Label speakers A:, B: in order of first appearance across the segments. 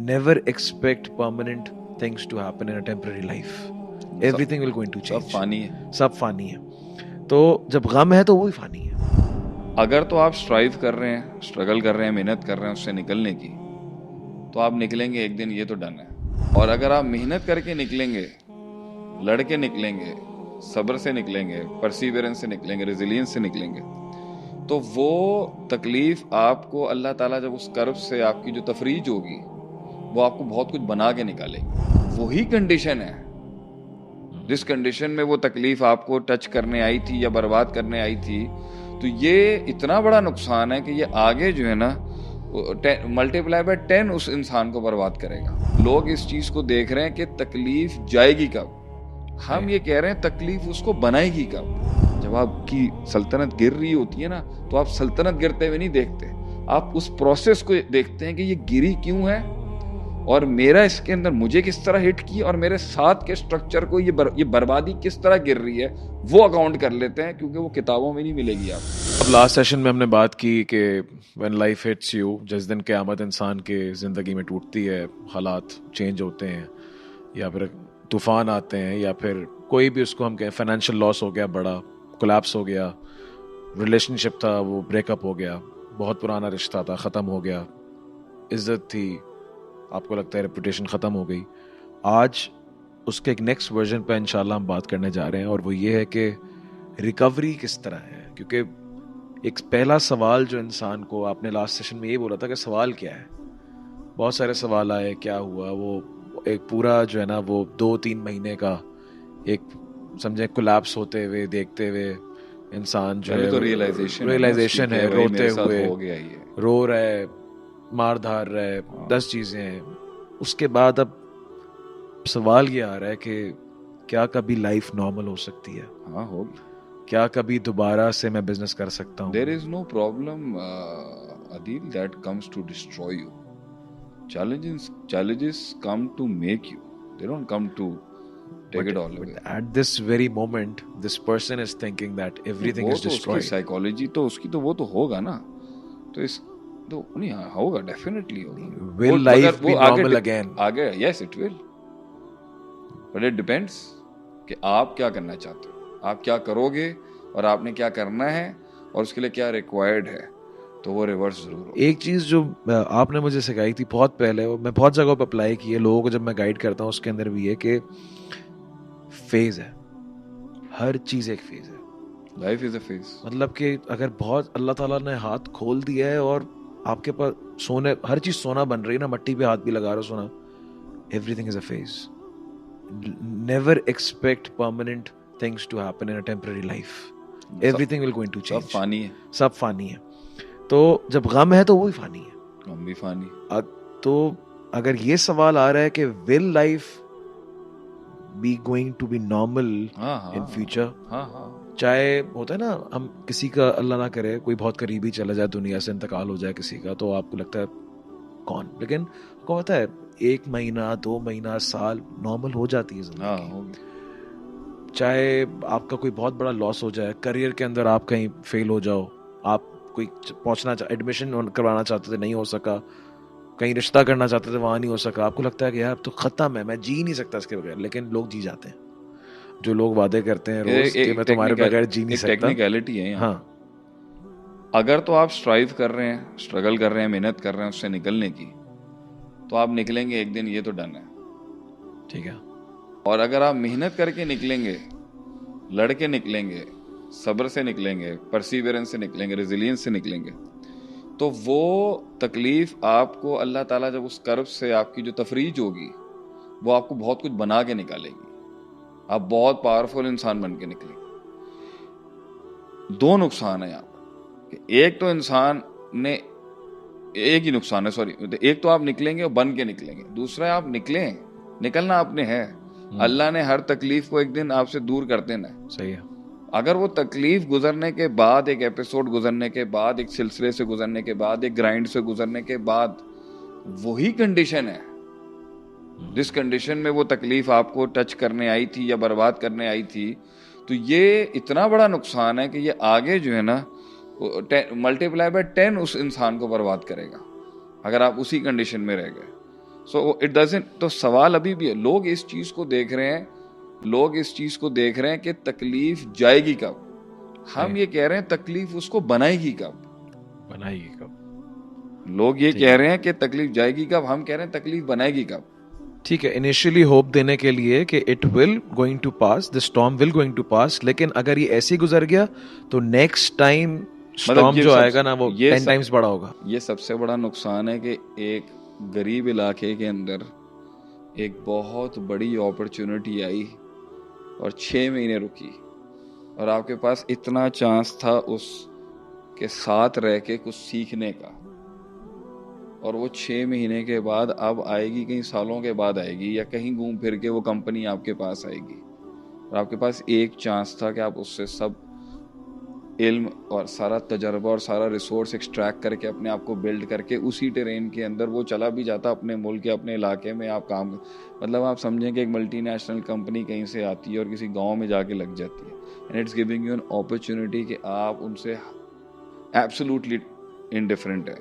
A: never expect permanent things to happen in a temporary life. Everything will going to change.
B: सब फानी है.
A: सब फानी है. तो जब गम है तो वो ही फानी है.
B: अगर तो आप स्ट्राइव कर रहे हैं, स्ट्रगल कर रहे हैं, मेहनत कर रहे हैं उससे निकलने की, तो आप निकलेंगे एक दिन, ये तो डन है. और अगर आप मेहनत करके निकलेंगे, लड़के निकलेंगे, सब्र से निकलेंगे, परसीवेरेंस से निकलेंगे, रेजिलियंस से निकलेंगे, तो वो तकलीफ आपको अल्लाह ताला जब उस कर्ब से आपकी जो तफरीज होगी वो आपको बहुत कुछ बना के निकालेगी. वही कंडीशन है जिस कंडीशन में वो तकलीफ आपको टच करने आई थी या बर्बाद करने आई थी. तो ये इतना बड़ा नुकसान है कि ये आगे जो है ना मल्टीप्लाई बाय 10 उस इंसान को बर्बाद करेगा. लोग इस चीज को देख रहे हैं कि तकलीफ जाएगी कब. हम ये कह रहे हैं तकलीफ उसको बनाएगी कब. जब आपकी सल्तनत गिर रही होती है ना, तो आप सल्तनत गिरते हुए नहीं देखते, आप उस प्रोसेस को देखते हैं कि ये गिरी क्यों है और मेरा इसके अंदर मुझे किस तरह हिट की और मेरे साथ के स्ट्रक्चर को ये बर्बादी किस तरह गिर रही है, वो अकाउंट कर लेते हैं, क्योंकि वो किताबों में नहीं मिलेगी आपको.
A: अब लास्ट सेशन में हमने बात की कि व्हेन लाइफ हिट्स यू, जिस दिन क़यामत इंसान के ज़िंदगी में टूटती है, हालात चेंज होते हैं या फिर तूफ़ान आते हैं या फिर कोई भी उसको हम कहें फाइनेंशियल लॉस हो गया, बड़ा कोलैप्स हो गया, रिलेशनशिप था वो ब्रेकअप हो गया, बहुत पुराना रिश्ता था ख़त्म हो गया, इज़्ज़त थी आपको लगता है रेपुटेशन ख़त्म हो गई. आज उसके एक नेक्स्ट वर्जन पे इंशाल्लाह हम बात करने जा रहे हैं और वो ये है कि रिकवरी किस तरह है. क्योंकि एक पहला सवाल जो इंसान को, आपने लास्ट सेशन में ये बोला था कि सवाल क्या है, बहुत सारे सवाल आए, क्या हुआ, वो एक पूरा जो है ना वो 2-3 महीने का एक समझे कोलैप्स होते हुए देखते हुए इंसान जो है
B: तो
A: रियलाइजेशन है, रोते हुए
B: हो गया ये,
A: रो रहा है, मार धार रहा है, 10 चीज़ें हैं. उसके बाद अब सवाल ये आ रहा है कि क्या कभी लाइफ नॉर्मल हो सकती है.
B: हाँ होगी.
A: क्या कभी दोबारा से मैं बिजनेस कर सकता हूँ.
B: There is no problem, Adil, that comes to destroy you. Challenges come to make you. They don't come to take it all away.
A: But at this very moment, this person is thinking that everything is destroyed.
B: उसकी psychology तो उसकी तो वो तो होगा ना. तो इस तो नहीं होगा, डेफिनेटली होगा.
A: Will life be normal again?
B: आगे yes it will. But it depends कि आप क्या करना चाहते हो, आप क्या करोगे और आपने क्या करना है और उसके लिए क्या रिक्वायर्ड है. तो वो रिवर्स जरूर होगा.
A: एक चीज़ जो आपने मुझे सिखाई थी बहुत पहले, मैं बहुत जगहों पर अप्लाई की है, लोगों को जब मैं गाइड करता हूँ उसके अंदर भी है कि फेज है, हर चीज़ एक फेज है.
B: Life is a phase.
A: मतलब कि अगर बहुत अल्लाह ताला ने हाथ खोल दिया है और आपके पास सोने, हर चीज़ सोना बन रही है ना, मट्टी पे हाथ भी लगा रहे हो सोना, everything is a phase. Never expect permanent things to happen in a temporary life. Everything will going to change.
B: सब फानी है.
A: सब फानी है. तो जब गम है तो वो ही फानी है.
B: गम भी फानी.
A: तो अगर ये सवाल आ रहा है कि will life be going to be normal in future, चाहे होता है ना, हम किसी का अल्लाह ना करे कोई बहुत करीबी चला जाए, दुनिया से इंतकाल हो जाए किसी का, तो आपको लगता है कौन, लेकिन आपको पता है 1 महीना 2 महीना साल नॉर्मल हो जाती है जिंदगी. चाहे आपका कोई बहुत बड़ा लॉस हो जाए, करियर के अंदर आप कहीं फेल हो जाओ, आप कोई पहुंचना एडमिशन करवाना चाहते थे नहीं हो सका, कहीं रिश्ता करना चाहते थे वहां नहीं हो सका, आपको लगता है कि यार अब तो खत्म है, मैं जी नहीं सकता इसके बगैर. लेकिन लोग जी जाते हैं. जो लोग वादे करते हैं रोज कि मैं तुम्हारे बगैर जी नहीं सकता.
B: टेक्निकलिटी है.
A: हाँ,
B: अगर तो आप स्ट्राइव कर रहे हैं, स्ट्रगल कर रहे हैं, मेहनत कर रहे हैं उससे निकलने की, तो आप निकलेंगे एक दिन, ये तो डन है.
A: ठीक है.
B: और अगर आप मेहनत करके निकलेंगे, लड़के निकलेंगे, सब्र से निकलेंगे, परसीवेरेंस से निकलेंगे, रेजिलियंस से निकलेंगे, तो वो तकलीफ आपको अल्लाह ताला जब उस कर्ब से आपकी जो तफरीज होगी वो आपको बहुत कुछ बना के निकालेगी. आप बहुत पावरफुल इंसान बन के निकलेंगे. 2 नुकसान है यहाँ पर. एक तो इंसान ने, एक ही नुकसान है, सॉरी, एक तो आप निकलेंगे और बन के निकलेंगे, दूसरा आप निकलें, निकलना आपने है. अल्लाह ने हर तकलीफ को एक दिन आपसे दूर कर देना है.
A: सही है.
B: अगर वो तकलीफ गुजरने के बाद, एक एपिसोड गुजरने के बाद, एक सिलसिले से गुजरने के बाद, एक ग्राइंड से गुजरने के बाद वही कंडीशन है जिस कंडीशन में वो तकलीफ आपको टच करने आई थी या बर्बाद करने आई थी, तो ये इतना बड़ा नुकसान है कि ये आगे जो है ना मल्टीप्लाई बाय 10 उस इंसान को बर्बाद करेगा अगर आप उसी कंडीशन में रह गए. सो इट डजंट, तो सवाल अभी भी है, लोग इस चीज को देख रहे हैं, लोग इस चीज को देख रहे हैं कि तकलीफ जाएगी कब, हम ये कह रहे हैं तकलीफ उसको बनाएगी कब,
A: बनाएगी कब।
B: लोग ये कह रहे हैं कि तकलीफ जाएगी कब, हम कह रहे हैं तकलीफ बनाएगी कब।
A: ठीक है, इनिशियली होप देने के लिए कि it will going to pass, the storm will going to pass, लेकिन अगर ये ऐसे ही गुजर गया तो नेक्स्ट टाइम स्टॉर्म जो आएगा ना वो 10 टाइम्स बड़ा होगा।
B: ये सबसे बड़ा नुकसान है कि एक गरीब इलाके के अंदर एक बहुत बड़ी अपॉर्चुनिटी आई और 6 महीने रुकी, और आपके पास इतना चांस था उसके साथ रह के कुछ सीखने का, और वो 6 महीने के बाद अब आएगी, कहीं सालों के बाद आएगी, या कहीं घूम फिर के वो कंपनी आपके पास आएगी, और आपके पास एक चांस था कि आप उससे सब इल्म और सारा तजर्बा और सारा रिसोर्स एक्सट्रैक्ट करके अपने आप को बिल्ड करके उसी टेरेन के अंदर वो चला भी जाता अपने मुल्क के अपने इलाके में आप काम, मतलब आप समझें कि एक मल्टीनेशनल कंपनी कहीं से आती है और किसी गांव में जाके लग जाती है, and it's giving you an opportunity कि आप उनसे एब्सोल्युटली इनडिफरेंट है।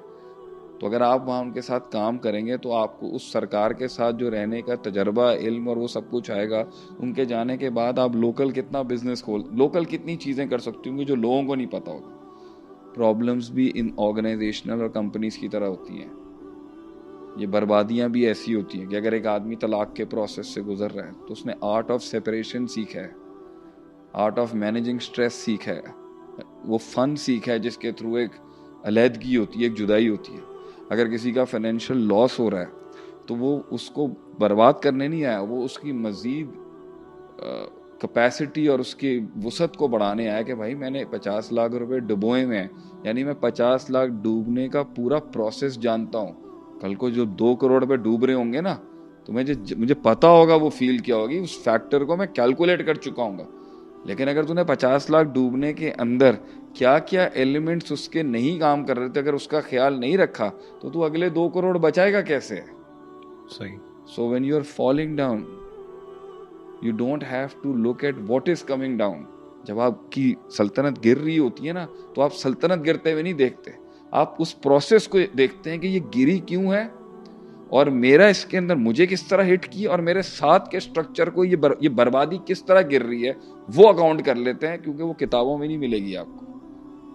B: तो अगर आप वहाँ उनके साथ काम करेंगे तो आपको उस सरकार के साथ जो रहने का तजर्बा, इल्म और वो सब कुछ आएगा। उनके जाने के बाद आप लोकल कितना बिजनेस लोकल कितनी चीज़ें कर सकती होंगी जो लोगों को नहीं पता होगा। प्रॉब्लम्स भी इन ऑर्गेनाइजेशनल और कंपनीज की तरह होती हैं, ये बर्बादियां भी ऐसी होती हैं कि अगर एक आदमी तलाक के प्रोसेस से गुजर रहा है तो उसने आर्ट ऑफ सेपरेशन सीखा है, आर्ट ऑफ मैनेजिंग स्ट्रेस सीखा है, वो फन सीखा है जिसके थ्रू एक अलहदगी होती है, एक जुदाई होती है। अगर किसी का फाइनेंशियल लॉस हो रहा है तो वो उसको बर्बाद करने नहीं आया, वो उसकी मजीद कैपेसिटी और उसकी वसत को बढ़ाने आया कि भाई मैंने 50 लाख रुपए डुबोए हुए हैं, यानी मैं 50 लाख डूबने का पूरा प्रोसेस जानता हूँ। कल को जो 2 करोड़ रुपए डूब रहे होंगे ना तो मुझे पता होगा वो फील क्या होगी, उस फैक्टर को मैं कैलकुलेट कर चुका हूँ। लेकिन अगर तूने 50 लाख डूबने के अंदर क्या क्या एलिमेंट्स उसके नहीं काम कर रहे थे, अगर उसका ख्याल नहीं रखा तो तू अगले 2 करोड़ बचाएगा कैसे?
A: सही।
B: So when you are falling down you don't have to look at what is coming down. जब आपकी सल्तनत गिर रही होती है ना तो आप सल्तनत गिरते हुए नहीं देखते, आप उस प्रोसेस को देखते हैं कि ये गिरी क्यों है और मेरा इसके अंदर मुझे किस तरह हिट की और मेरे साथ के स्ट्रक्चर को ये बर्बादी किस तरह गिर रही है, वो अकाउंट कर लेते हैं। क्योंकि वो किताबों में नहीं मिलेगी आपको,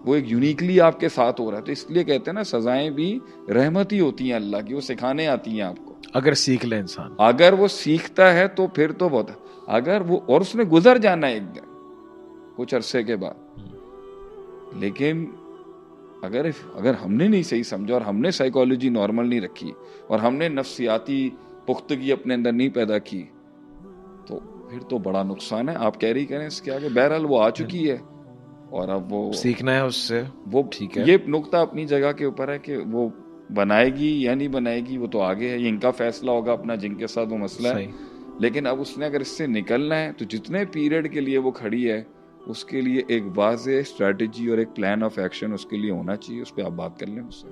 B: वो एक यूनिकली आपके साथ हो रहा है। तो इसलिए कहते हैं ना सजाएं भी रहमत ही होती हैं अल्लाह की, वो सिखाने आती हैं आपको,
A: अगर सीख ले इंसान,
B: अगर वो सीखता है तो फिर तो बहुत, अगर वो और उसने गुजर जाना है एक दिन कुछ अरसे के बाद। लेकिन अगर हमने नहीं सही समझा और हमने साइकोलॉजी नॉर्मल नहीं रखी और हमने नफ्सियाती पुख्तगी अपने अंदर नहीं पैदा की तो फिर तो बड़ा नुकसान है। आप कैरी करें इसके आगे, बहरहाल वो आ चुकी है और अब वो
A: सीखना है उससे,
B: वो
A: ठीक है।
B: ये नुक्ता अपनी जगह के ऊपर है कि वो बनाएगी या नहीं बनाएगी वो तो आगे है, ये इनका फैसला होगा अपना, जिनके साथ वो मसला है। लेकिन अब उसने अगर इससे निकलना है तो जितने पीरियड के लिए वो खड़ी है उसके लिए एक वाज़ेह स्ट्रैटेजी और एक प्लान ऑफ एक्शन उसके लिए होना चाहिए। उस पर आप बात कर लें उससे।